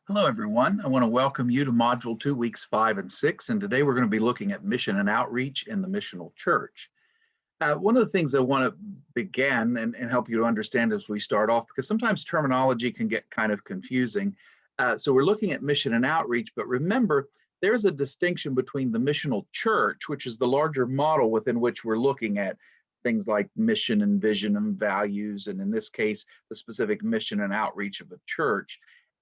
Hello, everyone. I want to welcome you to Module 2, Weeks 5 and 6. And today we're going to be looking at mission and outreach in the missional church. One of the things I want to begin and help you to understand as we start off, because sometimes terminology can get kind of confusing. So we're looking at mission and outreach, but remember, there's a distinction between the missional church, which is the larger model within which we're looking at things like mission and vision and values, and in this case, the specific mission and outreach of a church,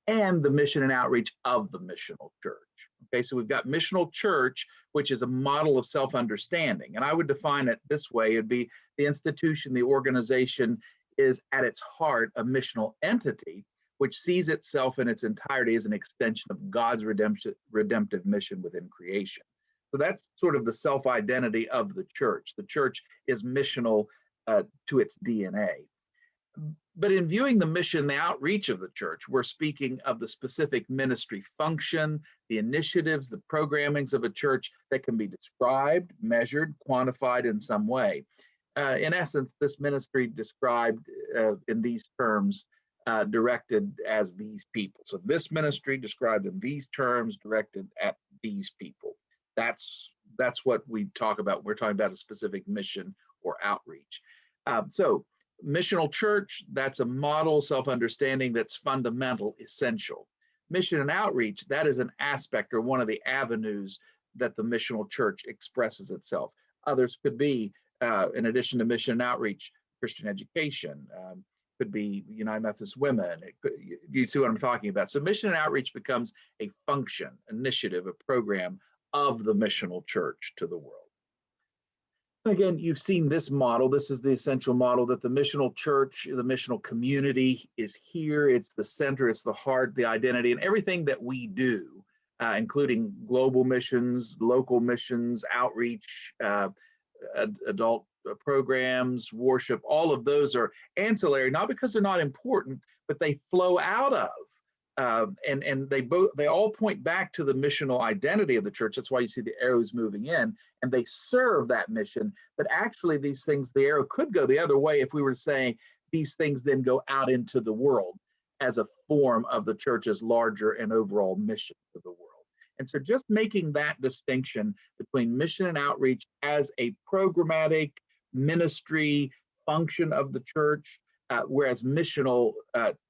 and the mission and outreach of the missional church. Okay, so we've got missional church, which is a model of self-understanding. And I would define it this way: it'd be the institution, the organization is at its heart a missional entity, which sees itself in its entirety as an extension of God's redemptive mission within creation. So that's sort of the self-identity of the church. The church is missional to its DNA. But in viewing the mission, the outreach of the church, we're speaking of the specific ministry function, the initiatives, the programmings of a church that can be described, measured, quantified in some way. In essence, this ministry described in these terms, directed as these people. So this ministry described in these terms, directed at these people. That's what we talk about. We're talking about a specific mission or outreach. So missional church, that's a model self-understanding that's fundamental, essential. Mission and outreach, that is an aspect or one of the avenues that the missional church expresses itself. Others could be, in addition to mission and outreach, Christian education, could be United Methodist Women. You see what I'm talking about. So mission and outreach becomes a function, initiative, a program of the missional church to the world. Again, you've seen this model. This is the essential model that the missional church, the missional community is here. It's the center, it's the heart, the identity, and everything that we do, including global missions, local missions, outreach, adult programs, worship, all of those are ancillary, not because they're not important, but they flow out of. And they all point back to the missional identity of the church. That's why you see the arrows moving in, and they serve that mission. But actually, these things, the arrow could go the other way if we were saying these things then go out into the world as a form of the church's larger and overall mission to the world. And so just making that distinction between mission and outreach as a programmatic ministry function of the church, whereas missional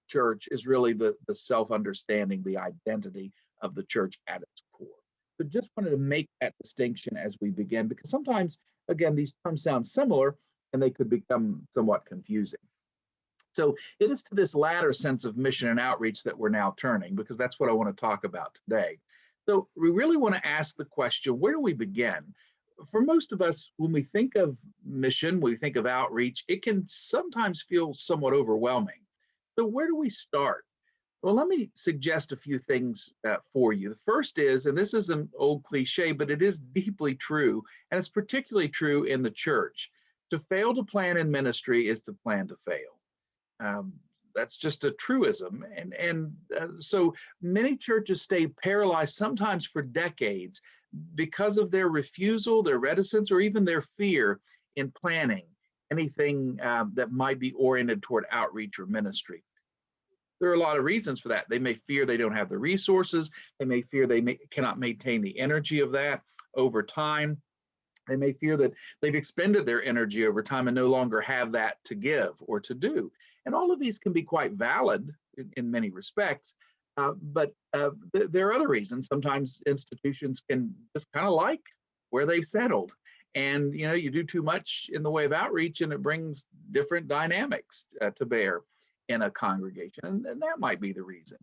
church is really the self-understanding, the identity of the church at its core. So just wanted to make that distinction as we begin, because sometimes, again, these terms sound similar and they could become somewhat confusing. So it is to this latter sense of mission and outreach that we're now turning, because that's what I want to talk about today. So we really want to ask the question, where do we begin? For most of us, when we think of mission, we think of outreach, it can sometimes feel somewhat overwhelming. So where do we start? Well, let me suggest a few things for you. The first is, and this is an old cliche, but it is deeply true, and it's particularly true in the church. To fail to plan in ministry is to plan to fail. That's just a truism. And so many churches stay paralyzed, sometimes for decades, because of their refusal, their reticence, or even their fear in planning anything that might be oriented toward outreach or ministry. There are a lot of reasons for that. They may fear they don't have the resources. They may fear they cannot maintain the energy of that over time. They may fear that they've expended their energy over time and no longer have that to give or to do. And all of these can be quite valid in many respects, but there are other reasons. Sometimes institutions can just kind of like where they've settled. And you do too much in the way of outreach and it brings different dynamics to bear in a congregation, and that might be the reason.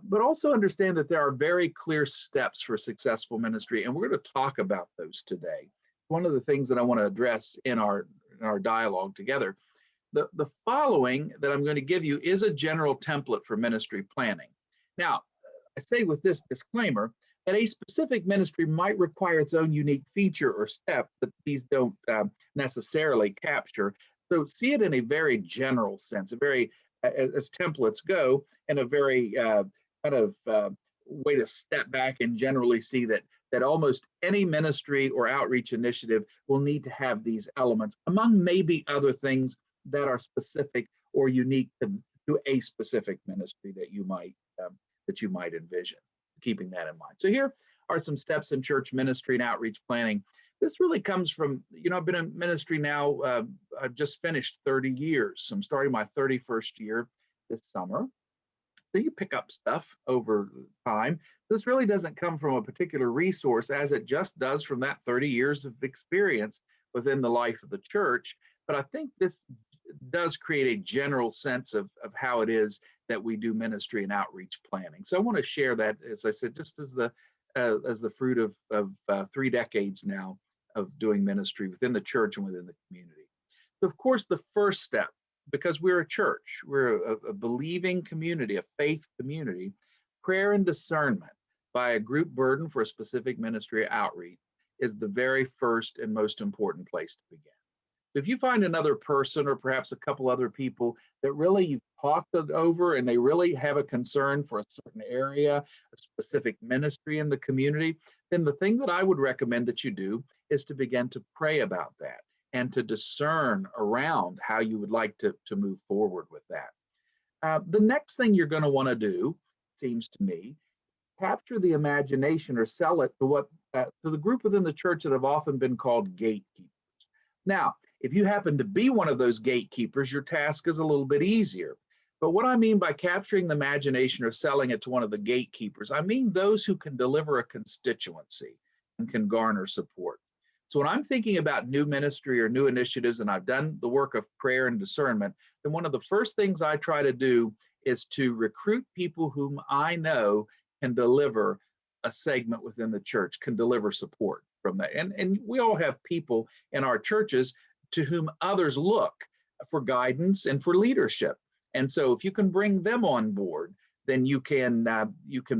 But also understand that there are very clear steps for successful ministry, and we're going to talk about those today. One of the things that I want to address in our dialogue together, the following that I'm going to give you is a general template for ministry planning. Now, I say with this disclaimer that a specific ministry might require its own unique feature or step that these don't necessarily capture. So see it in a very general sense, a very, as templates go, in a very way to step back and generally see that almost any ministry or outreach initiative will need to have these elements, among maybe other things that are specific or unique to a specific ministry that you might that you might envision, keeping that in mind. So here are some steps in church ministry and outreach planning. This really comes from, I've been in ministry now, I've just finished 30 years. So I'm starting my 31st year this summer. So you pick up stuff over time. This really doesn't come from a particular resource as it just does from that 30 years of experience within the life of the church. But I think this does create a general sense of how it is that we do ministry and outreach planning. So I want to share that, as I said, just as the fruit of 3 decades now of doing ministry within the church and within the community. So of course, the first step, because we're a church, we're a believing community, a faith community, prayer and discernment by a group burden for a specific ministry outreach is the very first and most important place to begin. If you find another person or perhaps a couple other people that really you've talked it over and they really have a concern for a certain area, a specific ministry in the community, then the thing that I would recommend that you do is to begin to pray about that and to discern around how you would like to move forward with that. The next thing you're going to want to do, seems to me, capture the imagination or sell it to the group within the church that have often been called gatekeepers. Now, if you happen to be one of those gatekeepers, your task is a little bit easier. But what I mean by capturing the imagination or selling it to one of the gatekeepers, I mean those who can deliver a constituency and can garner support. So when I'm thinking about new ministry or new initiatives, and I've done the work of prayer and discernment, then one of the first things I try to do is to recruit people whom I know can deliver a segment within the church, can deliver support from that. And we all have people in our churches to whom others look for guidance and for leadership. And so if you can bring them on board, then you can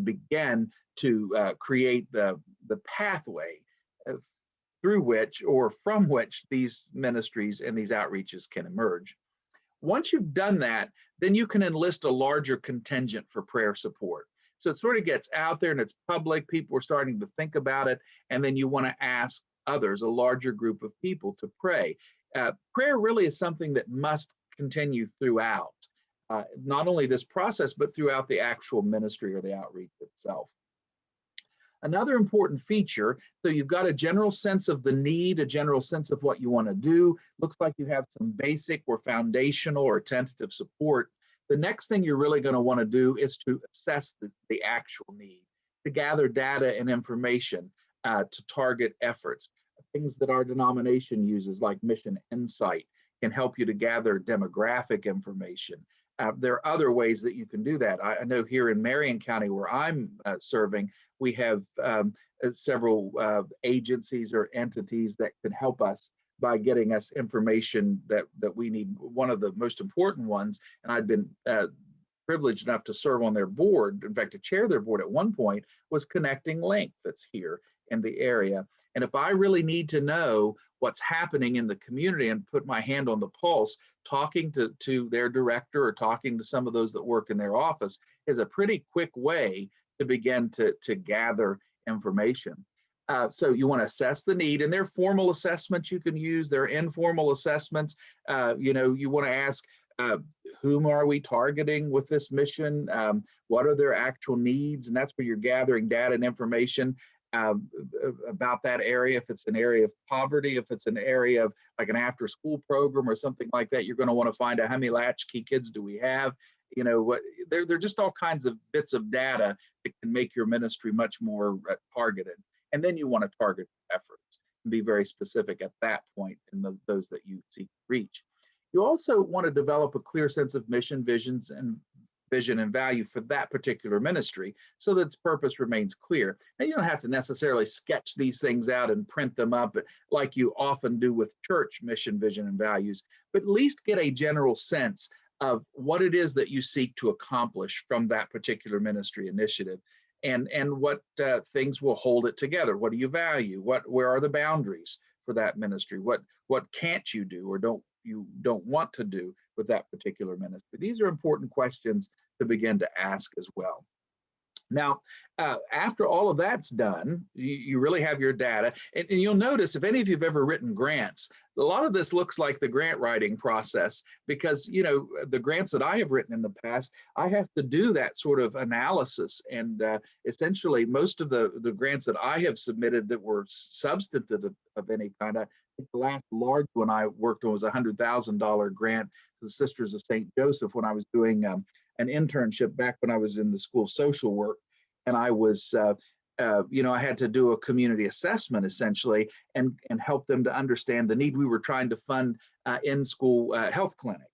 begin to create the pathway through which or from which these ministries and these outreaches can emerge. Once you've done that, then you can enlist a larger contingent for prayer support. So it sort of gets out there and it's public, people are starting to think about it, and then you want to ask others, a larger group of people, to pray. Prayer really is something that must continue throughout, not only this process, but throughout the actual ministry or the outreach itself. Another important feature, so you've got a general sense of the need, a general sense of what you want to do. Looks like you have some basic or foundational or tentative support. The next thing you're really going to want to do is to assess the actual need, to gather data and information, to target efforts. Things that our denomination uses, like Mission Insight, can help you to gather demographic information. There are other ways that you can do that. I know here in Marion County, where I'm serving, we have several agencies or entities that can help us by getting us information that we need. One of the most important ones, and I'd been privileged enough to serve on their board, in fact, to chair their board at one point, was Connecting Link that's here in the area. And if I really need to know what's happening in the community and put my hand on the pulse, talking to their director or talking to some of those that work in their office is a pretty quick way to begin to gather information. So you want to assess the need, and there are formal assessments you can use. There are informal assessments. You want to ask, whom are we targeting with this mission? What are their actual needs? And that's where you're gathering data and information about that area. If it's an area of poverty, if it's an area of like an after school program or something like that, you're going to want to find out how many latchkey kids do we have. They're just all kinds of bits of data that can make your ministry much more targeted. And then you want to target efforts and be very specific at that point in those that you seek to reach. You also want to develop a clear sense of mission, vision and value for that particular ministry so that its purpose remains clear. Now, you don't have to necessarily sketch these things out and print them up like you often do with church mission, vision, and values, but at least get a general sense of what it is that you seek to accomplish from that particular ministry initiative, and what things will hold it together. What do you value? Where are the boundaries for that ministry? What can't you do or don't want to do with that particular ministry? These are important questions to begin to ask as well. Now, after all of that's done, you really have your data. And you'll notice, if any of you have ever written grants, a lot of this looks like the grant writing process because, the grants that I have written in the past, I have to do that sort of analysis. And essentially, most of the grants that I have submitted that were substantive of any kind, I think the last large one I worked on was a $100,000 grant to the Sisters of St. Joseph when I was doing an internship back when I was in the School of Social Work. And I was, I had to do a community assessment essentially and help them to understand the need. We were trying to fund in-school health clinics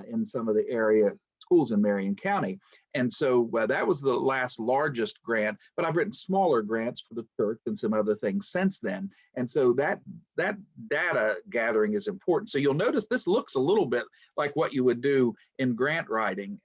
in some of the area schools in Marion County. And so that was the last largest grant, but I've written smaller grants for the church and some other things since then. And so that data gathering is important. So you'll notice this looks a little bit like what you would do in grant writing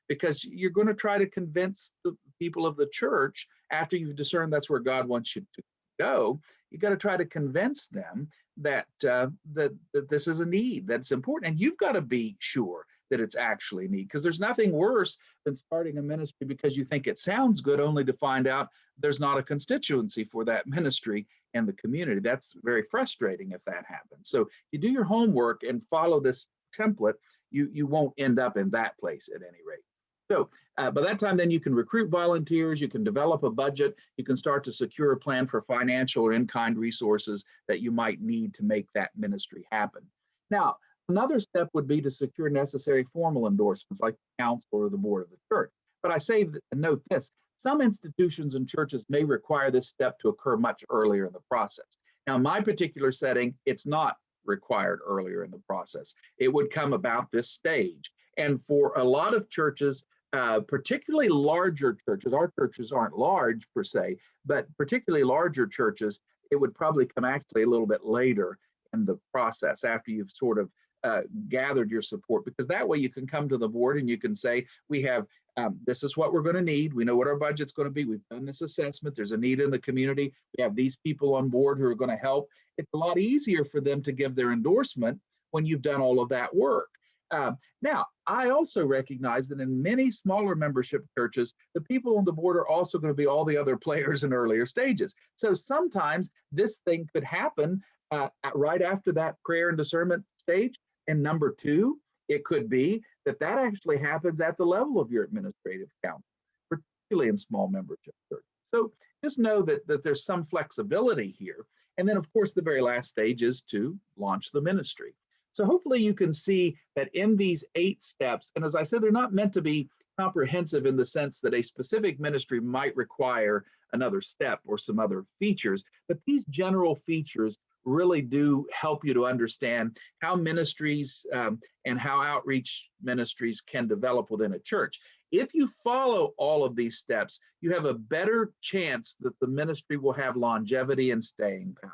because you're going to try to convince the people of the church after you've discerned that's where God wants you to go. You got to try to convince them that that this is a need, that's important, and you've got to be sure that it's actually need, because there's nothing worse than starting a ministry because you think it sounds good only to find out there's not a constituency for that ministry in the community. That's very frustrating if that happens. So you do your homework and follow this template, you won't end up in that place at any rate. So by that time, then you can recruit volunteers, you can develop a budget, you can start to secure a plan for financial or in-kind resources that you might need to make that ministry happen. Now, another step would be to secure necessary formal endorsements like the council or the board of the church. But I say, note this, some institutions and churches may require this step to occur much earlier in the process. Now, in my particular setting, it's not required earlier in the process. It would come about this stage. And for a lot of churches, particularly larger churches, our churches aren't large per se, but particularly larger churches, it would probably come actually a little bit later in the process after you've sort of gathered your support, because that way you can come to the board and you can say, we have, this is what we're going to need. We know what our budget's going to be. We've done this assessment. There's a need in the community. We have these people on board who are going to help. It's a lot easier for them to give their endorsement when you've done all of that work. Now, I also recognize that in many smaller membership churches, the people on the board are also going to be all the other players in earlier stages. So sometimes this thing could happen right after that prayer and discernment stage. And number two, it could be that actually happens at the level of your administrative council, particularly in small membership churches. So just know that there's some flexibility here. And then, of course, the very last stage is to launch the ministry. So hopefully you can see that in these 8 steps, and as I said, they're not meant to be comprehensive in the sense that a specific ministry might require another step or some other features, but these general features really do help you to understand how ministries and how outreach ministries can develop within a church. If you follow all of these steps, you have a better chance that the ministry will have longevity and staying power.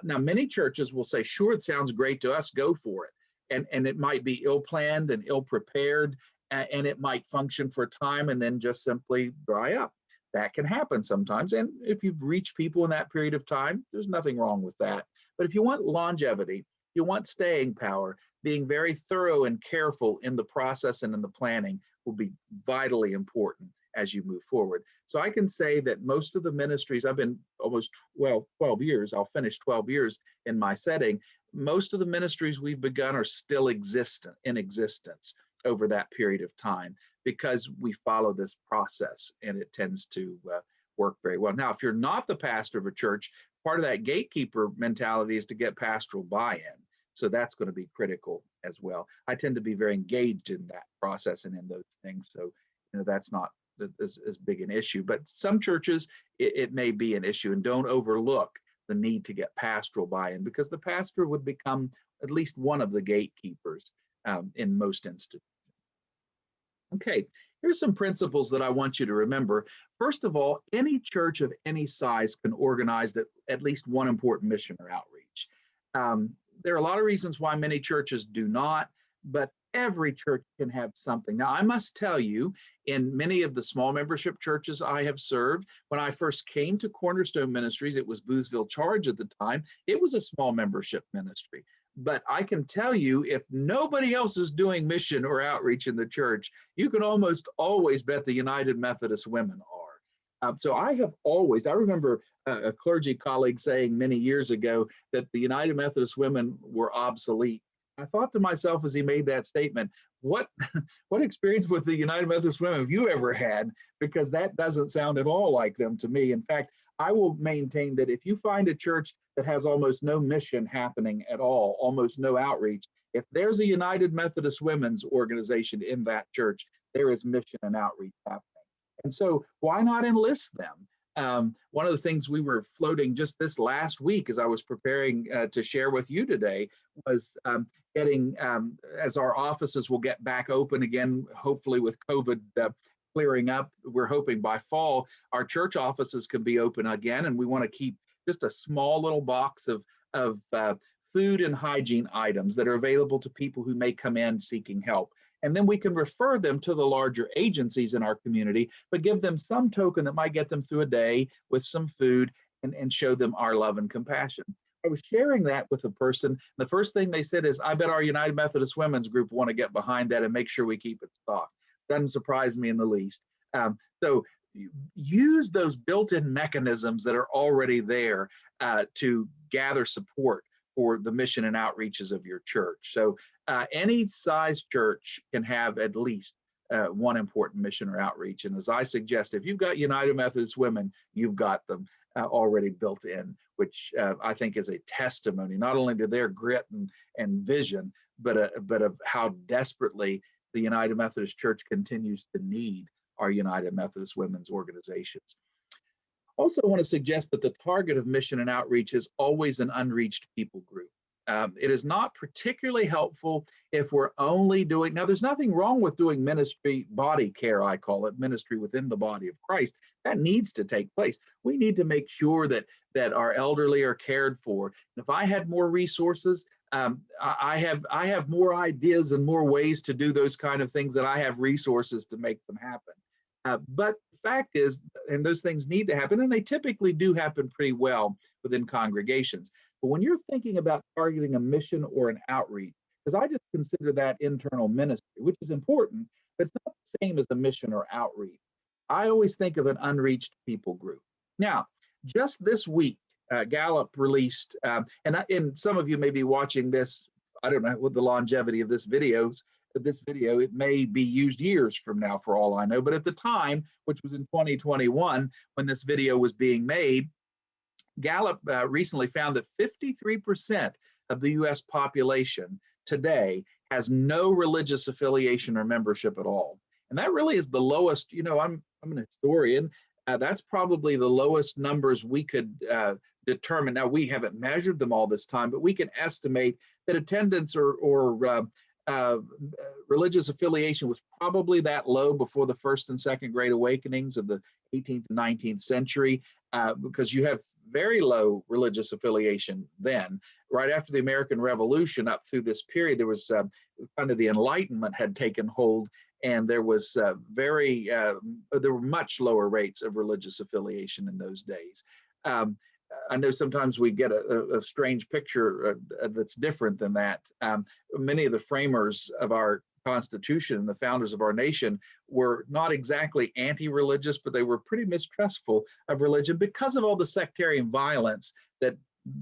Now, many churches will say, sure, it sounds great to us, go for it. And it might be ill-planned and ill-prepared, and it might function for a time and then just simply dry up. That can happen sometimes. And if you've reached people in that period of time, there's nothing wrong with that. But if you want longevity, you want staying power, being very thorough and careful in the process and in the planning will be vitally important as you move forward. So I can say that most of the ministries, I've been almost 12 years, I'll finish 12 years in my setting. Most of the ministries we've begun are still in existence over that period of time because we follow this process and it tends to work very well. Now, if you're not the pastor of a church, part of that gatekeeper mentality is to get pastoral buy-in. So that's going to be critical as well. I tend to be very engaged in that process and in those things. So, that's not as big an issue, but some churches, it may be an issue, and don't overlook the need to get pastoral buy-in because the pastor would become at least one of the gatekeepers in most institutions. Okay, here's some principles that I want you to remember. First of all, any church of any size can organize at least one important mission or outreach. There are a lot of reasons why many churches do not, but every church can have something. Now, I must tell you, in many of the small membership churches I have served, when I first came to Cornerstone Ministries, it was Boothville Charge at the time, it was a small membership ministry. But I can tell you, if nobody else is doing mission or outreach in the church, you can almost always bet the United Methodist Women are. So I remember a clergy colleague saying many years ago that the United Methodist women were obsolete. I thought to myself as he made that statement, what what experience with the United Methodist women have you ever had? Because that doesn't sound at all like them to me. In fact, I will maintain that if you find a church that has almost no mission happening at all, almost no outreach, if there's a United Methodist Women's organization in that church, there is mission and outreach happening. And so why not enlist them? One of the things we were floating just this last week as I was preparing to share with you today was getting, as our offices will get back open again, hopefully with COVID clearing up, we're hoping by fall, our church offices can be open again. And we want to keep just a small little box of food and hygiene items that are available to people who may come in seeking help. And then we can refer them to the larger agencies in our community, but give them some token that might get them through a day with some food and show them our love and compassion. I was sharing that with a person. The first thing they said is, I bet our United Methodist Women's Group want to get behind that and make sure we keep it stocked. Doesn't surprise me in the least. So use those built-in mechanisms that are already there to gather support for the mission and outreaches of your church. So any size church can have at least one important mission or outreach. And as I suggest, if you've got United Methodist Women, you've got them already built in, which I think is a testimony, not only to their grit and vision, but of how desperately the United Methodist Church continues to need our United Methodist Women's organizations. Also, I want to suggest that the target of mission and outreach is always an unreached people group. It is not particularly helpful if we're only doing, now there's nothing wrong with doing ministry, body care, I call it, ministry within the body of Christ. That needs to take place. We need to make sure that our elderly are cared for. And if I had more resources, I have more ideas and more ways to do those kind of things that I have resources to make them happen. But the fact is, and those things need to happen, and they typically do happen pretty well within congregations. But when you're thinking about targeting a mission or an outreach, because I just consider that internal ministry, which is important, but it's not the same as a mission or outreach. I always think of an unreached people group. Now, just this week, Gallup released, and some of you may be watching this, I don't know what the longevity of this video, it may be used years from now for all I know, but at the time, which was in 2021, when this video was being made, Gallup recently found that 53% of the US population today has no religious affiliation or membership at all. And that really is the lowest, I'm an historian, that's probably the lowest numbers we could determine. Now, we haven't measured them all this time, but we can estimate that attendance or religious affiliation was probably that low before the first and second great awakenings of the 18th and 19th century, because you have very low religious affiliation then. Right after the American Revolution, up through this period, there was kind of the Enlightenment had taken hold, and there was there were much lower rates of religious affiliation in those days. I know sometimes we get a strange picture that's different than that. Many of the framers of our Constitution and the founders of our nation were not exactly anti-religious, but they were pretty mistrustful of religion because of all the sectarian violence that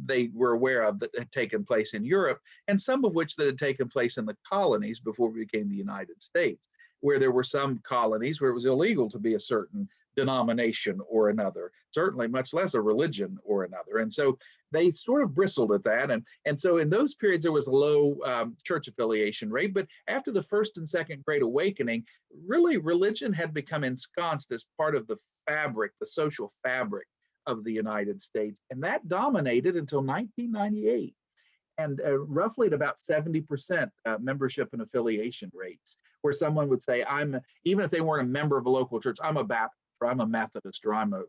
they were aware of that had taken place in Europe, and some of which that had taken place in the colonies before we became the United States, where there were some colonies where it was illegal to be a certain denomination or another, certainly much less a religion or another. And so they sort of bristled at that. And so in those periods, there was a low church affiliation rate. But after the first and second Great Awakening, really religion had become ensconced as part of the fabric, the social fabric of the United States. And that dominated until 1998. And roughly at about 70% membership and affiliation rates, where someone would say, even if they weren't a member of a local church, I'm a Baptist, or I'm a Methodist, or I'm a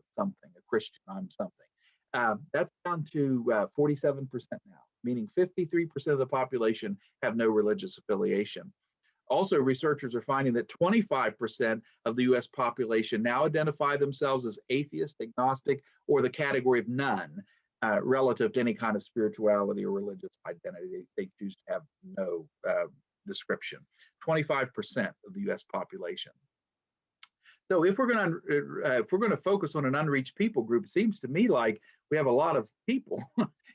Christian, I'm something. That's down to 47% now, meaning 53% of the population have no religious affiliation. Also, researchers are finding that 25% of the US population now identify themselves as atheist, agnostic, or the category of none. Relative to any kind of spirituality or religious identity, they choose to have no description. 25% of the US population. So if we're going to focus on an unreached people group, it seems to me like we have a lot of people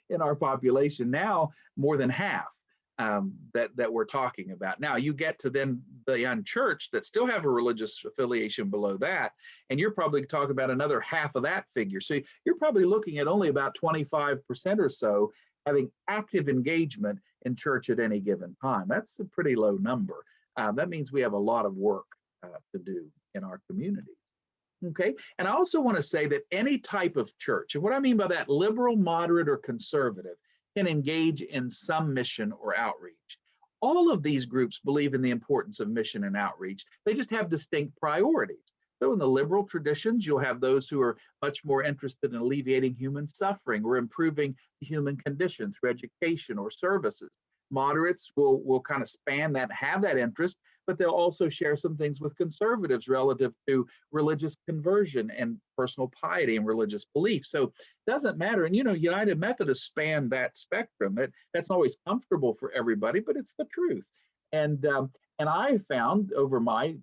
in our population now, more than half, that we're talking about. Now you get to then the unchurched that still have a religious affiliation below that, and you're probably talking about another half of that figure. So you're probably looking at only about 25% or so having active engagement in church at any given time. That's a pretty low number. That means we have a lot of work to do in our communities. Okay. And I also want to say that any type of church, and what I mean by that, liberal, moderate, or conservative, can engage in some mission or outreach. All of these groups believe in the importance of mission and outreach. They just have distinct priorities. So in the liberal traditions, you'll have those who are much more interested in alleviating human suffering or improving the human condition through education or services. Moderates will kind of span that, have that interest, but they'll also share some things with conservatives relative to religious conversion and personal piety and religious belief. So it doesn't matter. And, United Methodists span that spectrum. That's not always comfortable for everybody, but it's the truth. And I found over my,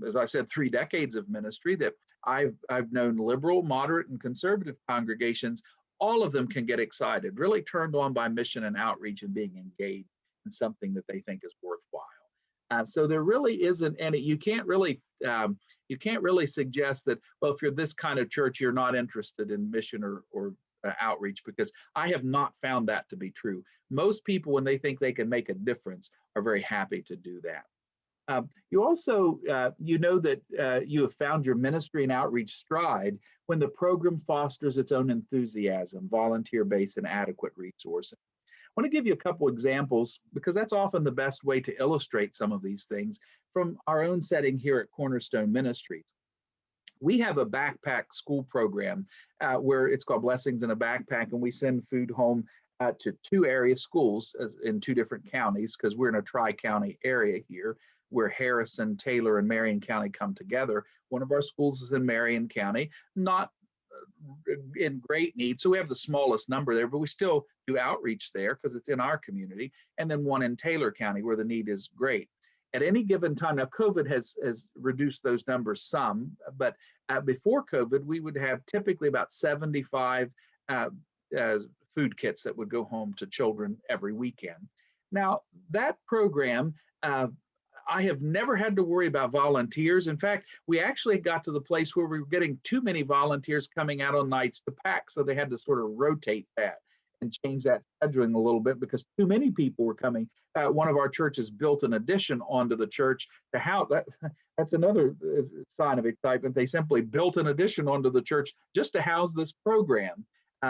as I said, 3 decades of ministry that I've known liberal, moderate, and conservative congregations. All of them can get excited, really turned on by mission and outreach and being engaged in something that they think is worthwhile. So there really isn't any. You can't really suggest that, well, if you're this kind of church, you're not interested in mission or outreach, because I have not found that to be true. Most people, when they think they can make a difference, are very happy to do that. You also, that you have found your ministry and outreach stride when the program fosters its own enthusiasm, volunteer base, and adequate resources. I want to give you a couple examples because that's often the best way to illustrate some of these things from our own setting here at Cornerstone Ministries. We have a backpack school program where it's called Blessings in a Backpack, and we send food home to 2 area schools in 2 different counties, because we're in a tri-county area here where Harrison, Taylor, and Marion County come together. One of our schools is in Marion County, not in great need, so we have the smallest number there, but we still do outreach there because it's in our community. And then one in Taylor County where the need is great. At any given time, now COVID has reduced those numbers some, but before COVID, we would have typically about 75 food kits that would go home to children every weekend. Now, that program, I have never had to worry about volunteers. In fact, we actually got to the place where we were getting too many volunteers coming out on nights to pack, so they had to sort of rotate that and change that scheduling a little bit because too many people were coming. One of our churches built an addition onto the church to house that. That's another sign of excitement. They simply built an addition onto the church just to house this program.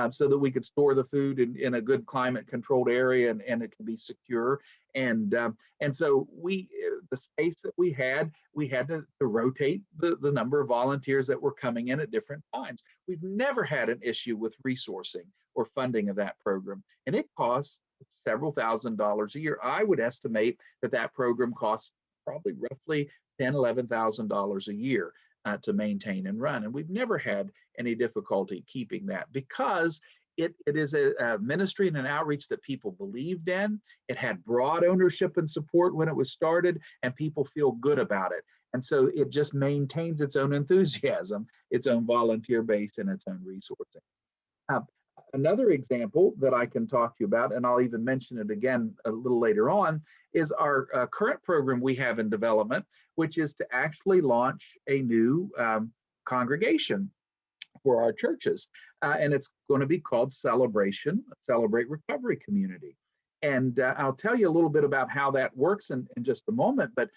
So that we could store the food in a good climate controlled area and it can be secure. And so the space that we had to rotate the number of volunteers that were coming in at different times. We've never had an issue with resourcing or funding of that program. And it costs several $1,000s a year. I would estimate that program costs probably roughly $10,000, $11,000 a year to maintain and run. And we've never had any difficulty keeping that because it is a ministry and an outreach that people believed in. It had broad ownership and support when it was started, and people feel good about it. And so it just maintains its own enthusiasm, its own volunteer base, and its own resourcing. Another example that I can talk to you about, and I'll even mention it again a little later on, is our current program we have in development, which is to actually launch a new congregation for our churches. And it's going to be called Celebrate Recovery Community. And I'll tell you a little bit about how that works in just a moment, but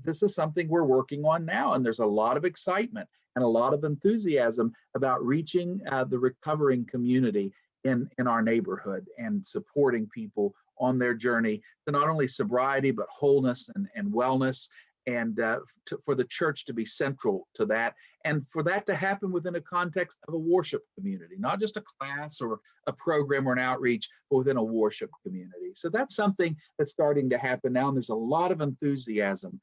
this is something we're working on now, and there's a lot of excitement and a lot of enthusiasm about reaching the recovering community in our neighborhood and supporting people on their journey to not only sobriety, but wholeness and wellness, and for the church to be central to that, and for that to happen within a context of a worship community, not just a class or a program or an outreach, but within a worship community. So that's something that's starting to happen now, and there's a lot of enthusiasm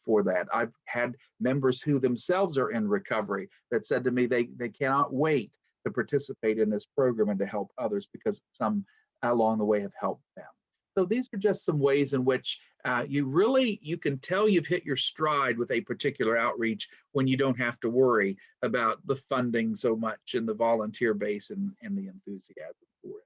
for that. I've had members who themselves are in recovery that said to me they cannot wait to participate in this program and to help others because some along the way have helped them. So these are just some ways in which you can tell you've hit your stride with a particular outreach when you don't have to worry about the funding so much and the volunteer base and the enthusiasm for it.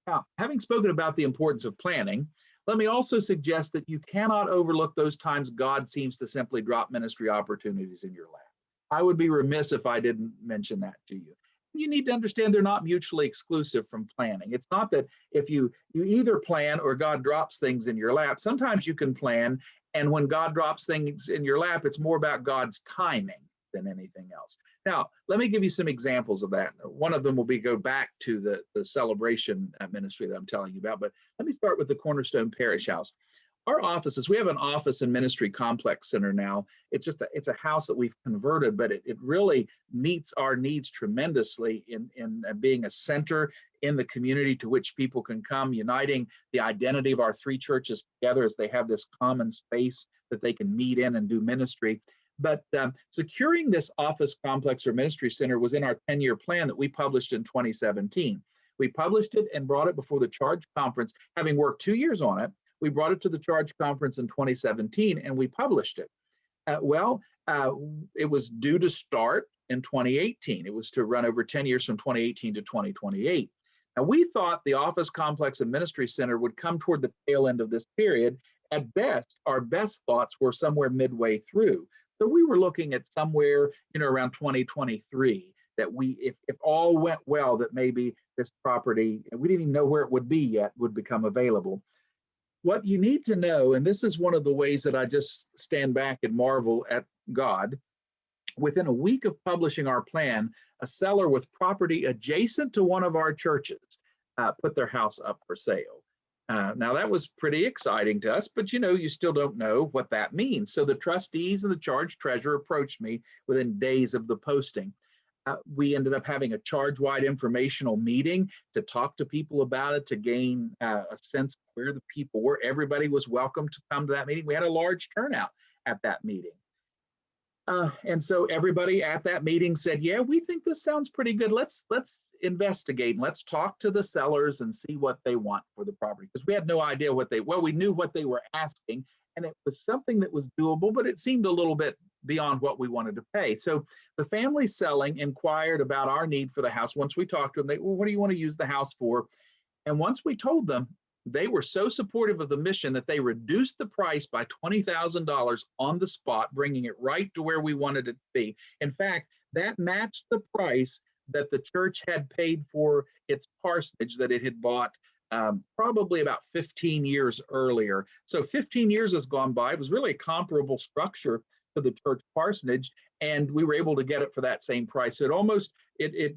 Now, having spoken about the importance of planning, let me also suggest that you cannot overlook those times God seems to simply drop ministry opportunities in your lap. I would be remiss if I didn't mention that to you. You need to understand they're not mutually exclusive from planning. It's not that if you either plan or God drops things in your lap. Sometimes you can plan, and when God drops things in your lap, it's more about God's timing than anything else. Now, let me give you some examples of that. One of them will be go back to the celebration ministry that I'm telling you about, but let me start with the Cornerstone Parish House. Our offices, we have an office and ministry complex center now. It's a house that we've converted, but it really meets our needs tremendously in being a center in the community to which people can come, uniting the identity of our three churches together as they have this common space that they can meet in and do ministry. But securing this office complex or ministry center was in our 10-year plan that we published in 2017. We published it and brought it before the Charge Conference, having worked 2 years on it. We brought it to the Charge Conference in 2017 and we published it. It was due to start in 2018. It was to run over 10 years from 2018 to 2028. Now, we thought the Office Complex and Ministry Center would come toward the tail end of this period. At best, our best thoughts were somewhere midway through. So we were looking at somewhere, around 2023 that if all went well, that maybe this property, we didn't even know where it would be yet, would become available. What you need to know, and this is one of the ways that I just stand back and marvel at God, within a week of publishing our plan, a seller with property adjacent to one of our churches put their house up for sale. Now that was pretty exciting to us, but you still don't know what that means. So the trustees and the charge treasurer approached me within days of the posting. We ended up having a charge-wide informational meeting to talk to people about it, to gain a sense of where the people were. Everybody was welcome to come to that meeting. We had a large turnout at that meeting. And so everybody at that meeting said, yeah, we think this sounds pretty good. Let's investigate and let's talk to the sellers and see what they want for the property. Because we had no idea we knew what they were asking, and it was something that was doable, but it seemed a little bit beyond what we wanted to pay. So the family selling inquired about our need for the house. Once we talked to them, what do you want to use the house for? And once we told them, they were so supportive of the mission that they reduced the price by $20,000 on the spot, bringing it right to where we wanted it to be. In fact, that matched the price that the church had paid for its parsonage that it had bought probably about 15 years earlier. So 15 years has gone by. It was really a comparable structure to the church parsonage, and we were able to get it for that same price. So they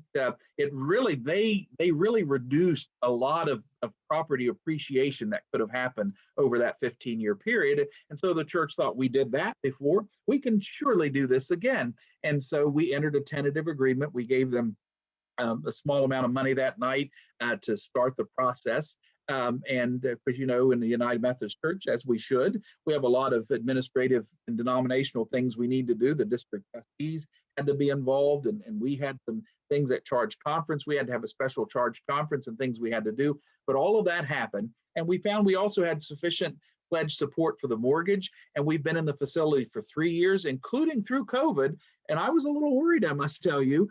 really reduced a lot of property appreciation that could have happened over that 15-year period. And so the church thought, we did that before, we can surely do this again. And so we entered a tentative agreement. We gave them a small amount of money that night to start the process. And because, in the United Methodist Church, as we should, we have a lot of administrative and denominational things we need to do. The district trustees had to be involved, and we had some things at charge conference. We had to have a special charge conference and things we had to do. But all of that happened. And we found we also had sufficient pledge support for the mortgage. And we've been in the facility for 3 years, including through COVID. And I was a little worried, I must tell you,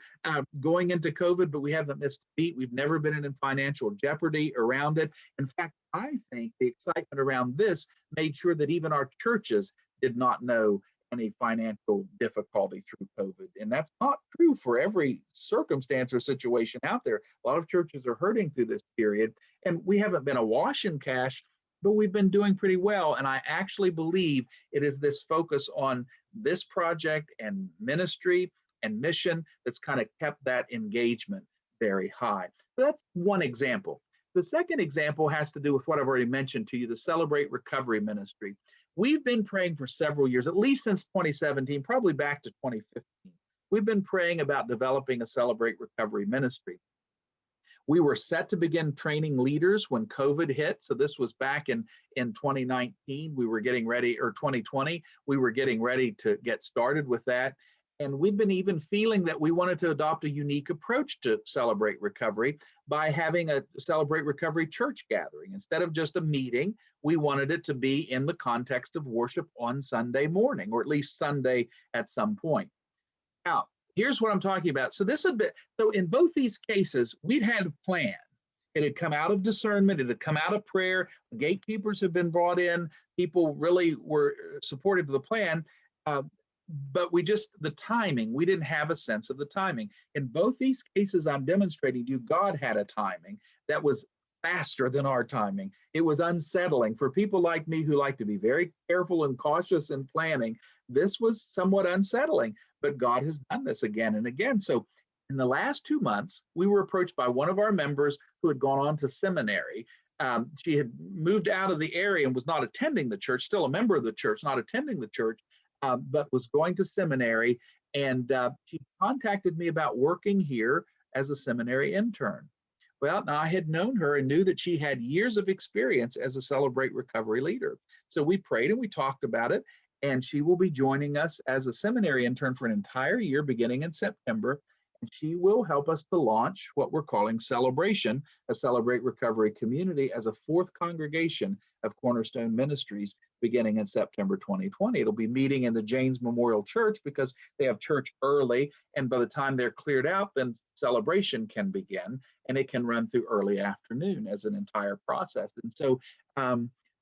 going into COVID, but we haven't missed a beat. We've never been in financial jeopardy around it. In fact, I think the excitement around this made sure that even our churches did not know any financial difficulty through COVID. And that's not true for every circumstance or situation out there. A lot of churches are hurting through this period, and we haven't been awash in cash, but we've been doing pretty well. And I actually believe it is this focus on this project and ministry and mission that's kind of kept that engagement very high. So that's one example. The second example has to do with what I've already mentioned to you, the Celebrate Recovery Ministry. We've been praying for several years, at least since 2017, probably back to 2015. We've been praying about developing a Celebrate Recovery Ministry. We were set to begin training leaders when COVID hit. So this was back in 2019. We were getting ready, or 2020, we were getting ready to get started with that. And we've been even feeling that we wanted to adopt a unique approach to Celebrate Recovery by having a Celebrate Recovery church gathering. Instead of just a meeting, we wanted it to be in the context of worship on Sunday morning, or at least Sunday at some point. Now, here's what I'm talking about. So in both these cases, we'd had a plan. It had come out of discernment. It had come out of prayer. Gatekeepers have been brought in. People really were supportive of the plan. But the timing, we didn't have a sense of the timing. In both these cases, I'm demonstrating to you, God had a timing that was faster than our timing. It was unsettling for people like me who like to be very careful and cautious in planning. This was somewhat unsettling, but God has done this again and again. So in the last 2 months, we were approached by one of our members who had gone on to seminary. She had moved out of the area and was not attending the church, still a member of the church, not attending the church, but was going to seminary. And she contacted me about working here as a seminary intern. Well, now I had known her and knew that she had years of experience as a Celebrate Recovery leader. So we prayed and we talked about it. And she will be joining us as a seminary intern for an entire year beginning in September. And she will help us to launch what we're calling Celebration, a Celebrate Recovery community, as a fourth congregation of Cornerstone Ministries beginning in September 2020. It'll be meeting in the Janes Memorial Church because they have church early. And by the time they're cleared out, then celebration can begin. And it can run through early afternoon as an entire process. And so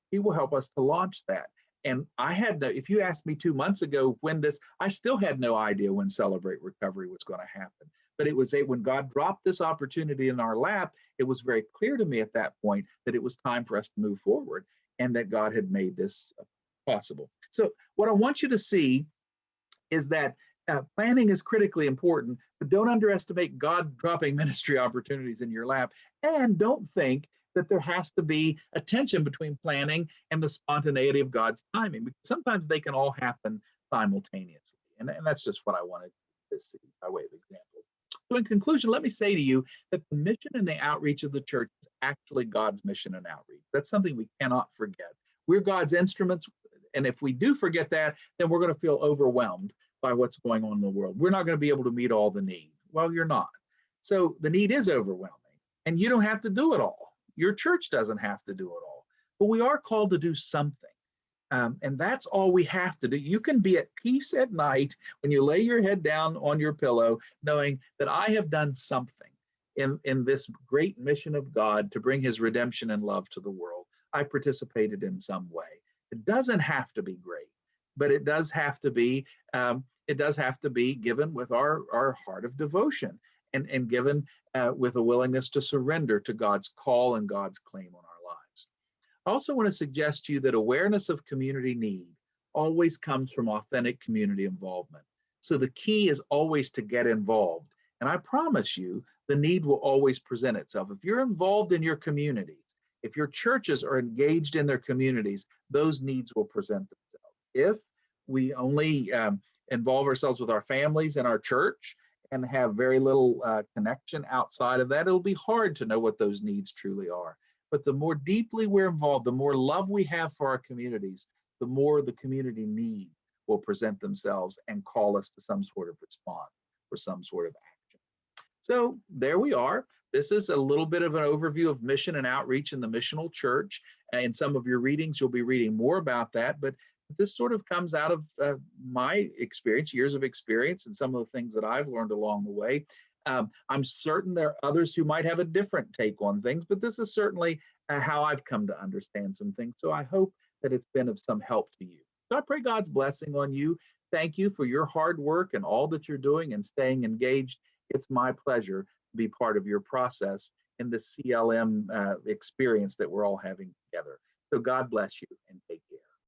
he will help us to launch that. And if you asked me 2 months ago I still had no idea when Celebrate Recovery was going to happen. But it was when God dropped this opportunity in our lap, it was very clear to me at that point that it was time for us to move forward and that God had made this possible. So what I want you to see is that planning is critically important, but don't underestimate God dropping ministry opportunities in your lap. And don't think that there has to be a tension between planning and the spontaneity of God's timing, because sometimes they can all happen simultaneously. And that's just what I wanted to see by way of example. So in conclusion, let me say to you that the mission and the outreach of the church is actually God's mission and outreach. That's something we cannot forget. We're God's instruments. And if we do forget that, then we're going to feel overwhelmed by what's going on in the world. We're not going to be able to meet all the need. Well, you're not. So the need is overwhelming, and you don't have to do it all. Your church doesn't have to do it all, but we are called to do something. And that's all we have to do. You can be at peace at night when you lay your head down on your pillow, knowing that I have done something in this great mission of God to bring his redemption and love to the world. I participated in some way. It doesn't have to be great, but it does have to be given with our heart of devotion and given with a willingness to surrender to God's call and God's claim on our lives. I also want to suggest to you that awareness of community need always comes from authentic community involvement. So the key is always to get involved. And I promise you, the need will always present itself. If you're involved in your communities, if your churches are engaged in their communities, those needs will present themselves. If we only involve ourselves with our families and our church and have very little connection outside of that, it'll be hard to know what those needs truly are. But the more deeply we're involved, the more love we have for our communities, the more the community need will present themselves and call us to some sort of response or some sort of action. So there we are. This is a little bit of an overview of mission and outreach in the missional church. In some of your readings, you'll be reading more about that, but this sort of comes out of my experience, years of experience, and some of the things that I've learned along the way. I'm certain there are others who might have a different take on things, but this is certainly how I've come to understand some things. So I hope that it's been of some help to you. So I pray God's blessing on you. Thank you for your hard work and all that you're doing and staying engaged. It's my pleasure to be part of your process in the CLM experience that we're all having together. So God bless you and take care.